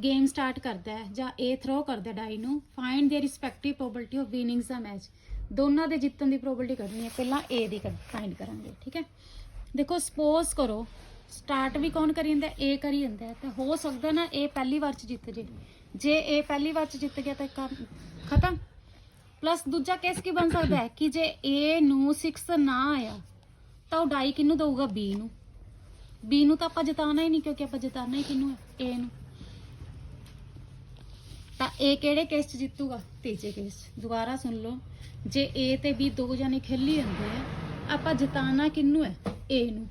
ਗੇਮ ਸਟਾਰਟ ਕਰਦਾ ਹੈ ਜਾਂ A ਥਰੋ ਕਰਦਾ ਡਾਈ ਨੂੰ, find their respective probability of winnings ਦਾ ਮੈਚ। ਦੋਨਾਂ ਦੇ ਜਿੱਤਣ ਦੀ ਪ੍ਰੋਬੇਬਿਲਿਟੀ ਕੱਢਣੀ ਹੈ। ਪਹਿਲਾਂ A ਦੀ ਫਾਈਂਡ ਕਰਾਂਗੇ, ਠੀਕ ਹੈ। ਦੇਖੋ ਸਪੋਜ਼ ਕਰੋ ਸਟਾਰਟ ਵੀ ਕੌਣ ਕਰੀ ਜਾਂਦਾ A ਕਰੀ ਜਾਂਦਾ ਹੈ, ਤਾਂ ਹੋ ਸਕਦਾ ਨਾ A ਪਹਿਲੀ ਵਾਰ ਚ ਜਿੱਤ ਜੇ A ਪਹਿਲੀ ਵਾਰ ਚ ਜਿੱਤ ਗਿਆ ਤਾਂ ਕੰਮ ਖਤਮ। ਪਲੱਸ ਦੂਜਾ ਕੇਸ ਕੀ ਬਣ ਸਕਦਾ ਹੈ ਕਿ ਜੇ A ਨੂੰ 6 ਨਾ ਆਇਆ ਤਾਂ ਉਹ ਡਾਈ ਕਿਹਨੂੰ ਦਊਗਾ B ਨੂੰ। B ਨੂੰ ਤਾਂ ਆਪਾਂ ਜਿਤਾਉਣਾ ਹੀ ਨਹੀਂ, ਕਿਉਂਕਿ ਆਪਾਂ ਜਿਤਾਉਣਾ ਹੀ ਕਿਹਨੂੰ ਹੈ A ਨੂੰ। ਤਾਂ A ਕਿਹੜੇ ਕੇਸ ਚ ਜਿੱਤੂਗਾ ਤੀਜੇ ਕੇਸ ਚ। ਦੁਬਾਰਾ ਸੁਣ ਲਓ, ਜੇ A ਤੇ B ਦੋ ਜਾਨੇ ਖੇਲੀ ਜਾਂਦੇ ਆ, ਆਪਾਂ ਜਿਤਾਉਣਾ ਕਿਹਨੂੰ ਹੈ A ਨੂੰ।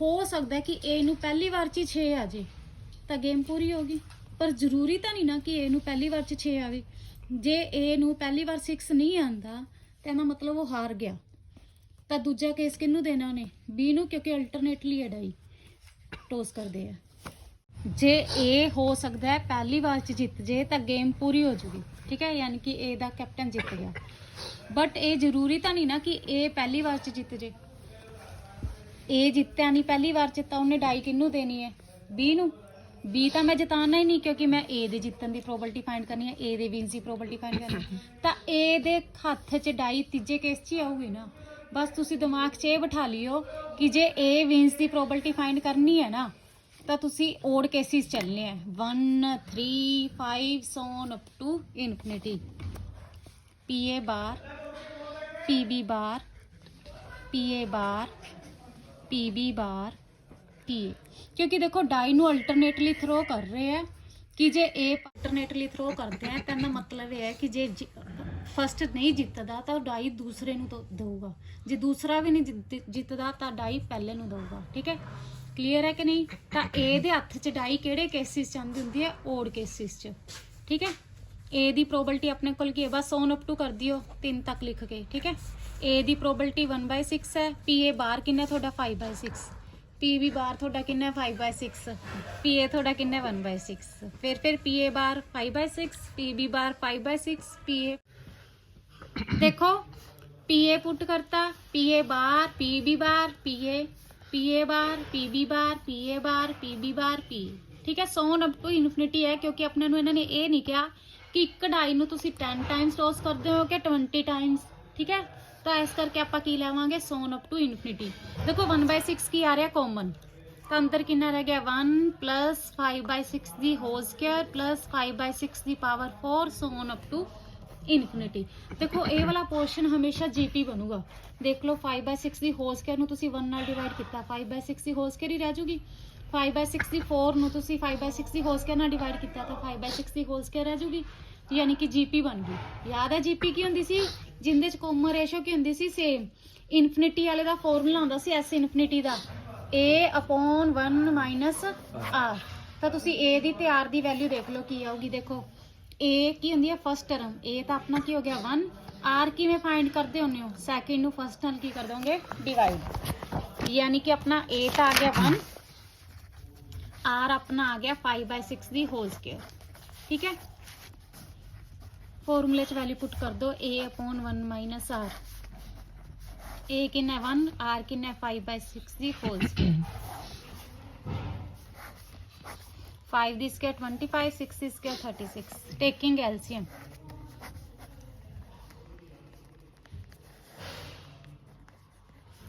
ਹੋ ਸਕਦਾ ਕਿ A ਨੂੰ ਪਹਿਲੀ ਵਾਰ ਚ 6 ਆ ਜੇ ਤਾਂ ਗੇਮ ਪੂਰੀ ਹੋ ਗਈ, ਪਰ ਜ਼ਰੂਰੀ ਤਾਂ ਨਹੀਂ ਨਾ ਕਿ A ਨੂੰ ਪਹਿਲੀ ਵਾਰ ਚ 6 ਆਵੇ। ਜੇ A ਨੂੰ ਪਹਿਲੀ ਵਾਰ 6 ਨਹੀਂ ਆਂਦਾ ਤਾਂ ਇਹਦਾ ਮਤਲਬ ਉਹ ਹਾਰ ਗਿਆ। ਤਾਂ ਦੂਜਾ ਕੇਸ ਕਿਹਨੂੰ ਦੇਣਾ ਉਹਨੇ B ਨੂੰ, ਕਿਉਂਕਿ ਅਲਟਰਨੇਟਲੀ ਹੈ ਡਾਈ ਟੋਸ ਕਰਦੇ ਆ। ਜੇ A ਹੋ ਸਕਦਾ ਹੈ ਪਹਿਲੀ ਵਾਰ ਚ ਜਿੱਤ ਜੇ ਤਾਂ ਗੇਮ ਪੂਰੀ ਹੋ ਜੂਗੀ, ਠੀਕ ਹੈ, ਯਾਨੀ ਕਿ A ਦਾ ਕੈਪਟਨ ਜਿੱਤ ਗਿਆ। ਬਟ ਇਹ ਜ਼ਰੂਰੀ ਤਾਂ ਨਹੀਂ ਨਾ ਕਿ A ਪਹਿਲੀ ਵਾਰ ਚ ਜਿੱਤ ਜੇ। A ਜਿੱਤਿਆ ਨਹੀਂ ਪਹਿਲੀ ਵਾਰ ਚ ਤਾਂ ਉਹਨੇ ਡਾਈ ਕਿਹਨੂੰ ਦੇਣੀ ਹੈ B ਨੂੰ। B ਤਾਂ ਮੈਂ ਜਿਤਾਉਣਾ ਹੀ ਨਹੀਂ, ਕਿਉਂਕਿ ਮੈਂ A ਦੇ ਜਿੱਤਣ ਦੀ ਪ੍ਰੋਬੇਬਿਲਿਟੀ ਫਾਈਂਡ ਕਰਨੀ ਹੈ, A ਦੇ ਵਿਨਸ ਦੀ ਪ੍ਰੋਬੇਬਿਲਿਟੀ ਫਾਈਂਡ ਕਰਨੀ। ਤਾਂ A ਦੇ ਹੱਥ 'ਚ ਡਾਈ ਤੀਜੇ ਕੇਸ 'ਚ ਹੀ ਆਊਗੀ ਨਾ। ਬਸ ਤੁਸੀਂ ਦਿਮਾਗ 'ਚ ਇਹ ਬਿਠਾ ਲਿਓ ਕਿ ਜੇ A wins the probability find ਕਰਨੀ ਹੈ ਨਾ ਤਾਂ ਤੁਸੀਂ ਓਡ ਕੇਸਿਸ ਚੱਲਨੇ ਆ 1 3 5 so on up to infinity. PA bar PB bar PA bar PB bar PA, ਕਿਉਂਕਿ ਦੇਖੋ ਡਾਈ ਨੂੰ ਅਲਟਰਨੇਟਲੀ ਥਰੋ ਕਰ ਰਹੇ ਆ ਕਿ ਜੇ A ਅਲਟਰਨੇਟਲੀ ਥਰੋ ਕਰਦੇ ਆ ਤਾਂ ਇਹਦਾ ਮਤਲਬ ਇਹ ਹੈ ਕਿ ਜੇ ਫਸਟ ਨਹੀਂ ਜਿੱਤਦਾ ਤਾਂ ਡਾਈ ਦੂਸਰੇ ਨੂੰ ਦਊਗਾ, ਜੇ ਦੂਸਰਾ ਵੀ ਨਹੀਂ ਜਿੱਤਦਾ ਤਾਂ ਡਾਈ ਪਹਿਲੇ ਨੂੰ ਦਊਗਾ, ਠੀਕ ਹੈ। ਕਲੀਅਰ ਹੈ ਕਿ ਨਹੀਂ। ਤਾਂ A ਦੇ ਹੱਥ 'ਚ ਡਾਈ ਕਿਹੜੇ ਕੇਸਿਸ 'ਚ ਆਉਂਦੀ ਹੁੰਦੀ ਹੈ ਓਡ ਕੇਸਿਸ 'ਚ, ਠੀਕ ਹੈ। A ਦੀ ਪ੍ਰੋਬੇਬਿਲਿਟੀ ਆਪਣੇ ਕੋਲ ਕੀ ਹੈ, ਬਸ ਔਨ ਅਪ ਟੂ ਕਰ ਦਿਓ 3 ਤੱਕ ਲਿਖ ਕੇ, ਠੀਕ ਹੈ। A ਦੀ ਪ੍ਰੋਬੇਬਿਲਿਟੀ 1/6 ਹੈ। PA ਬਾਰ ਕਿੰਨਾ ਤੁਹਾਡਾ 5/6, PB ਬਾਰ ਤੁਹਾਡਾ ਕਿੰਨਾ 5/6, PA ਤੁਹਾਡਾ ਕਿੰਨਾ 1/6। ਫਿਰ PA ਬਾਰ 5/6, PB ਬਾਰ 5/6, PA ਦੇਖੋ PA ਪੁੱਟ ਕਰਤਾ, PA bar PB bar PA, PA bar PB bar PA bar PB bar PA, ਠੀਕ ਹੈ। ਸੋਨ ਅਪ ਟੂ ਇਨਫਿਨਿਟੀ ਹੈ, ਕਿਉਂਕਿ ਆਪਣੇ ਨੂੰ ਇਹਨਾਂ ਨੇ ਇਹ ਨਹੀਂ ਕਿਹਾ ਕਿ ਇੱਕ ਡਾਈ ਨੂੰ ਤੁਸੀਂ 10 ਟਾਈਮਸ ਟੋਸ ਕਰਦੇ ਹੋ ਕਿ 20 ਟਾਈਮਸ, ਠੀਕ ਹੈ। ਤਾਂ ਇਸ ਕਰਕੇ ਆਪਾਂ ਕੀ ਲਾਵਾਂਗੇ ਸੋਨ ਅਪ ਟੂ ਇਨਫਿਨਿਟੀ। ਦੇਖੋ 1/6 ਕੀ ਆ ਰਿਹਾ ਕਾਮਨ, ਤਾਂ ਅੰਦਰ ਕਿੰਨਾ ਰਹਿ ਗਿਆ 1 ਪਲੱਸ 5/6 ਦੀ ਹੋਲ ਸਕੁਅਰ ਪਲੱਸ 5/6 ਦੀ power 4 so on up to infinity. ਦੇਖੋ ਇਹ ਵਾਲਾ ਪੋਰਸ਼ਨ ਹਮੇਸ਼ਾ GP ਬਣੂਗਾ। ਦੇਖ ਲਓ 5/6 ਦੀ ਹੋਲ ਸਕੁਅਰ ਨੂੰ ਤੁਸੀਂ 1 ਨਾਲ ਡਿਵਾਈਡ ਕੀਤਾ, 5/6 ਦੀ ਹੋਲ ਸਕੁਅਰ ਹੀ ਰਹਿ ਜੂਗੀ। 5/6 ਦੀ 4 ਨੂੰ ਤੁਸੀਂ 5/6 ਦੀ ਹੋਲ ਸਕੁਅਰ ਨਾਲ ਡਿਵਾਈਡ ਕੀਤਾ ਤਾਂ 5/6 ਦੀ ਹੋਲ ਸਕੁਅਰ ਰਹਿ ਜੂਗੀ, ਯਾਨੀ ਕਿ GP ਬਣ ਗਈ। ਯਾਦ ਹੈ GP ਕੀ ਹੁੰਦੀ ਸੀ, ਜਿੰਦੇ ਚ ਕਾਮਨ ਰੇਸ਼ੋ ਕੀ ਹੁੰਦੀ ਸੀ ਸੇਮ। ਇਨਫਿਨਿਟੀ ਵਾਲੇ ਦਾ ਫਾਰਮੂਲਾ ਹੁੰਦਾ ਸੀ S ਇਨਫਿਨਿਟੀ ਦਾ A/1 - R। ਤਾਂ ਤੁਸੀਂ A ਦੀ ਤੇ R ਦੀ ਵੈਲਿਊ ਦੇਖ ਲਓ ਕੀ ਆਊਗੀ। ਦੇਖੋ A ਕੀ ਹੁੰਦੀ ਹੈ ਫਸਟ ਟਰਮ, A ਤਾਂ ਆਪਣਾ ਕੀ ਹੋ ਗਿਆ 1, R ਕਿਵੇਂ ਫਾਈਂਡ ਕਰਦੇ ਹੁੰਦੇ ਹੋ, ਸੈਕਿੰਡ ਨੂੰ ਫਸਟ ਨਾਲ ਕੀ ਕਰ ਦੋਗੇ ਡਿਵਾਈਡ, ਯਾਨੀ ਕਿ ਆਪਣਾ A ਤਾਂ ਆ ਗਿਆ 1, R ਆਪਣਾ ਆ ਗਿਆ 5/6 ਦੀ ਹੋਲ ਸਕੁਅਰ, ਠੀਕ ਹੈ। ਫਾਰਮੂਲੇ 'ਚ ਵੈਲਿਊ ਪੁੱਟ ਕਰ ਦੋ A/1 - R। A ਕਿੰਨਾ 1, R ਕਿੰਨਾ 5/6 ਦੀ ਹੋਲ ਸਕੁਅਰ। 5 ਦੀ ਸਕੁਅਰ 25, 6 ਦੀ ਸਕੁਅਰ 36, ਟੇਕਿੰਗ LCM।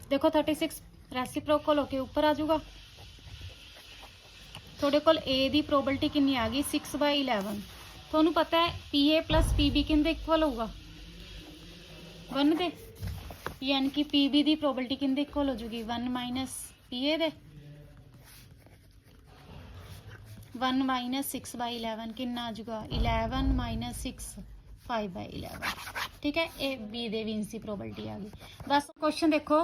ਦੇਖੋ 36 ਰੈਸਿਪਰੋਕਲ ਹੋ ਕੇ ਉੱਪਰ ਆ ਜਾਊਗਾ। ਤੁਹਾਡੇ ਕੋਲ A ਦੀ ਪ੍ਰੋਬੇਬਿਲਿਟੀ ਕਿੰਨੀ ਆ ਗਈ 6/11। ਤੁਹਾਨੂੰ ਪਤਾ ਹੈ PA plus PB ਕਿੰਦੇ ਇਕੁਅਲ ਹੋਊਗਾ 1 ਦੇ, ਯਾਨੀ ਕਿ PB ਦੀ ਪ੍ਰੋਬੇਬਿਲਿਟੀ ਕਿੰਦੇ ਇਕੁਅਲ ਹੋ ਜੂਗੀ 1 - PA ਦੇ। 1 - 6/11 ਕਿੰਨਾ ਆ ਜੂਗਾ 11 - 6 5/11, ਠੀਕ ਹੈ। ਇਹ B ਦੇ ਵਿਨਸ ਦੀ ਪ੍ਰੋਬੇਬਿਲਿਟੀ ਆ ਗਈ। ਬਸ ਕੁਐਸਚਨ ਦੇਖੋ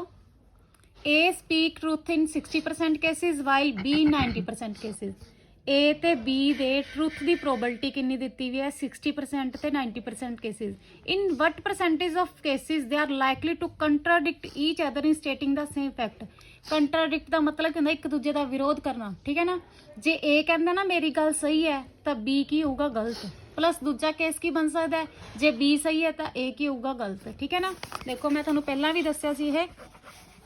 A speak truth in 60% cases while B 90% cases। A ਤੇ B ਦੇ ਟਰੂਥ ਦੀ ਪ੍ਰੋਬਿਲਿਟੀ ਕਿੰਨੀ ਦਿੱਤੀ ਵੀ ਹੈ 60% ਤੇ 90% cases in what percentage of cases they are likely to contradict each other in stating the same fact. Contradict ਦਾ ਮਤਲਬ ਹੁੰਦਾ ਇੱਕ ਦੂਜੇ ਦਾ ਵਿਰੋਧ ਕਰਨਾ, ਠੀਕ ਹੈ ਨਾ। ਜੇ A ਕਹਿੰਦਾ ਨਾ ਮੇਰੀ ਗੱਲ ਸਹੀ ਹੈ ਤਾਂ B ਕੀ ਹੋਊਗਾ ਗਲਤ, ਪਲੱਸ ਦੂਜਾ ਕੇਸ ਕੀ ਬਣ ਸਕਦਾ ਹੈ ਜੇ B ਸਹੀ ਹੈ ਤਾਂ A ਕੀ ਹੋਊਗਾ ਗਲਤ, ਠੀਕ ਹੈ ਨਾ। ਦੇਖੋ ਮੈਂ ਤੁਹਾਨੂੰ ਪਹਿਲਾਂ ਵੀ ਦੱਸਿਆ ਸੀ ਇਹ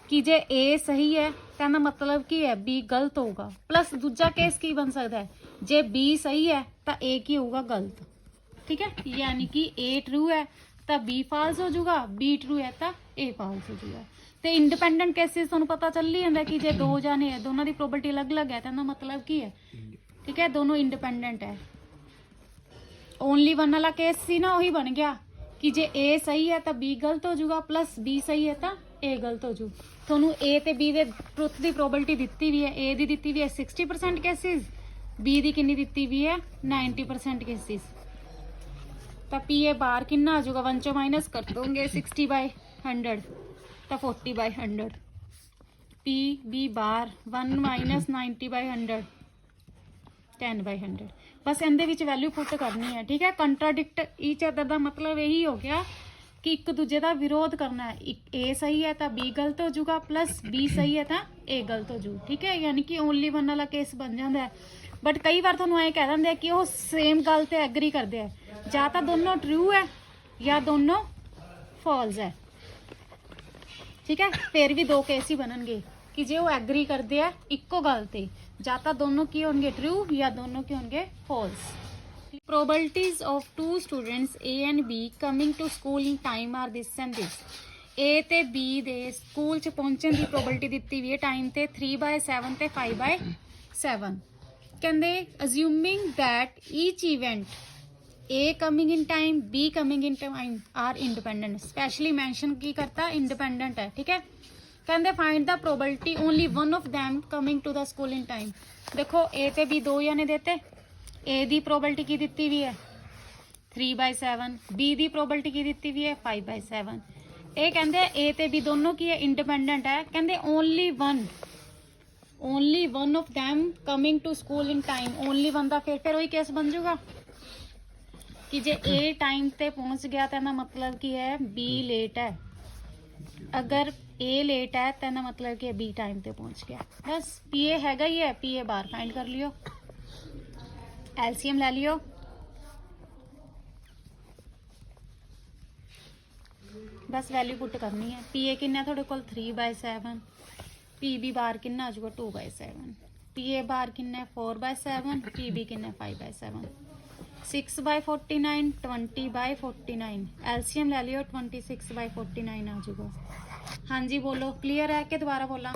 ਕਿ ਜੇ A ਸਹੀ ਹੈ ਤਾਂ ਇਹਦਾ ਮਤਲਬ ਕੀ ਹੈ B ਗਲਤ ਹੋਊਗਾ, ਪਲੱਸ ਦੂਜਾ ਕੇਸ ਕੀ ਬਣ ਸਕਦਾ ਹੈ ਜੇ B ਸਹੀ ਹੈ ਤਾਂ A ਕੀ ਹੋਊਗਾ ਗਲਤ, ਠੀਕ ਹੈ। ਯਾਨੀ ਕਿ A ਟਰੂ ਹੈ ਤਾਂ B ਫਾਲਸ ਹੋ ਜਾਊਗਾ, B ਟਰੂ ਹੈ ਤਾਂ A ਫਾਲਸ ਹੋ ਜਾਊਗਾ। ਤੇ ਇੰਡੀਪੈਂਡੈਂਟ ਕੇਸਿਸ ਤੁਹਾਨੂੰ ਪਤਾ ਚੱਲ ਹੀ ਜਾਂਦਾ ਕਿ ਜੇ ਦੋ ਜਾਣੇ ਹੈ ਦੋਨਾਂ ਦੀ ਪ੍ਰੋਬਿਲਿਟੀ ਅਲੱਗ-ਅਲੱਗ ਹੈ ਤਾਂ ਇਹਦਾ ਮਤਲਬ ਕੀ ਹੈ, ਠੀਕ ਹੈ, ਦੋਨੋਂ ਇੰਡੀਪੈਂਡੈਂਟ ਹੈ। ਓਨਲੀ ਵਨ ਵਾਲਾ ਕੇਸ ਸੀ ਨਾ, ਉਹੀ ਬਣ ਗਿਆ ਕਿ ਜੇ A ਸਹੀ ਹੈ ਤਾਂ B ਗਲਤ ਹੋ ਜਾਊਗਾ, ਪਲੱਸ B ਸਹੀ ਹੈ ਤਾਂ A ਗਲਤ ਹੋ ਜਾਊ। ਤੁਹਾਨੂੰ A ਤੇ B ਦੇ ਟਰੁੱਥ ਦੀ ਪ੍ਰੋਬਿਲਿਟੀ ਦਿੱਤੀ ਵੀ ਹੈ, A ਦੀ ਦਿੱਤੀ ਵੀ ਹੈ 60% ਕੇਸਿਸ, B ਦੀ ਕਿੰਨੀ ਦਿੱਤੀ ਵੀ ਹੈ 90% ਕੇਸਿਸ। ਤਾਂ PA ਬਾਰ ਕਿੰਨਾ ਆ ਜਾਊਗਾ 1 ਚੋਂ ਮਾਈਨਸ ਕਰ ਦੋਗੇ 60/100 ਤਾਂ 40/100। PB ਬਾਰ 1 ਮਾਈਨਸ 90/100 10/100। ਬਸ ਇਹਦੇ ਵਿੱਚ ਵੈਲਿਊ ਪੁੱਟ ਕਰਨੀ ਹੈ, ਠੀਕ ਹੈ। ਕੰਟਰਾਡਿਕਟ ਈਚ ਅਦਰ ਦਾ ਮਤਲਬ ਇਹੀ ਹੋ ਗਿਆ ਕਿ ਇੱਕ ਦੂਜੇ ਦਾ ਵਿਰੋਧ ਕਰਨਾ ਹੈ। A ਸਹੀ ਹੈ ਤਾਂ B ਗਲਤ ਹੋ ਜਾਊਗਾ, ਪਲੱਸ B ਸਹੀ ਹੈ ਤਾਂ A ਗਲਤ ਹੋ ਜਾਊ, ਠੀਕ ਹੈ। ਯਾਨੀ ਕਿ ਓਨਲੀ ਵਨ ਵਾਲਾ ਕੇਸ ਬਣ ਜਾਂਦਾ ਹੈ। ਬਟ ਕਈ ਵਾਰ ਤੁਹਾਨੂੰ ਐਂ ਕਹਿ ਦਿੰਦੇ ਆ ਕਿ ਉਹ ਸੇਮ ਗੱਲ ਤੇ ਐਗਰੀ ਕਰਦੇ ਆ, ਜਾਂ ਤਾਂ ਦੋਨੋਂ ਟਰੂ ਹੈ ਜਾਂ ਦੋਨੋਂ ਫਾਲਸ ਹੈ, ਠੀਕ ਹੈ। ਫਿਰ ਵੀ ਦੋ ਕੇਸ ਹੀ ਬਣਨਗੇ ਕਿ ਜੇ ਉਹ ਐਗਰੀ ਕਰਦੇ ਆ ਇੱਕੋ ਗੱਲ ਤੇ, ਜਾਂ ਤਾਂ ਦੋਨੋਂ ਕੀ ਹੋਣਗੇ ਟਰੂ ਜਾਂ ਦੋਨੋਂ ਕੀ ਹੋਣਗੇ false. Probabilities of two students A and B coming to school in time are this and this. A ਤੇ B ਦੇ ਸਕੂਲ ਚ ਪਹੁੰਚਣ ਦੀ ਪ੍ਰੋਬਿਲਿਟੀ ਦਿੱਤੀ ਵੀ ਹੈ ਟਾਈਮ ਤੇ 3/7 ਤੇ 5/7। ਕਹਿੰਦੇ assuming that each event A coming in time, B coming in time are independent. Specially mention ਕੀ ਕਰਤਾ independent ਹੈ, ਠੀਕ ਹੈ। ਕਹਿੰਦੇ find the probability only one of them coming to the school in time. ਦੇਖੋ A ਤੇ B ਦੋ ਜਾਣੇ ਦੇਤੇ, A ਦੀ ਪ੍ਰੋਬਿਲਿਟੀ ਕੀ ਦਿੱਤੀ ਵੀ ਹੈ 3/7, B ਦੀ ਪ੍ਰੋਬਿਲਿਟੀ ਕੀ ਦਿੱਤੀ ਵੀ ਹੈ 5/7। ਇਹ ਕਹਿੰਦੇ A ਤੇ B ਦੋਨੋਂ ਕੀ ਹੈ ਇੰਡੀਪੈਂਡੈਂਟ ਹੈ। ਕਹਿੰਦੇ only one of them coming to school in time, only one ਦਾ ਫਿਰ ਉਹੀ ਕੇਸ ਬਣ ਜਾਊਗਾ ਕਿ ਜੇ A ਟਾਈਮ ਤੇ ਪਹੁੰਚ ਗਿਆ ਤਾਂ ਇਹਦਾ ਮਤਲਬ ਕੀ ਹੈ B ਲੇਟ ਹੈ। ਅਗਰ A ਲੇਟ ਹੈ ਤਾਂ ਇਹਦਾ ਮਤਲਬ ਕਿ B ਟਾਈਮ ਤੇ ਪਹੁੰਚ ਗਿਆ। ਬਸ PA ਹੈਗਾ ਹੀ ਹੈ, PA ਬਾਹਰ ਫਾਈਂਡ ਕਰ ਲਿਓ, LCM ਲੈ ਲਿਓ। ਬਸ ਵੈਲਿਊ ਪੁੱਟ ਕਰਨੀ ਹੈ। PA ਕਿੰਨਾ ਤੁਹਾਡੇ ਕੋਲ 3/7, PB ਬਾਰ ਕਿੰਨਾ ਆ ਜਾਊਗਾ 2/7, PA ਬਾਰ ਕਿੰਨਾ 4/7, PB ਕਿੰਨਾ 5/7। 6/49 20/49, LCM ਲੈ ਲਿਓ 26/49 ਆ ਜਾਊਗਾ। ਹਾਂਜੀ ਬੋਲੋ, ਕਲੀਅਰ ਹੈ ਕਿ ਦੁਬਾਰਾ ਬੋਲਾਂ?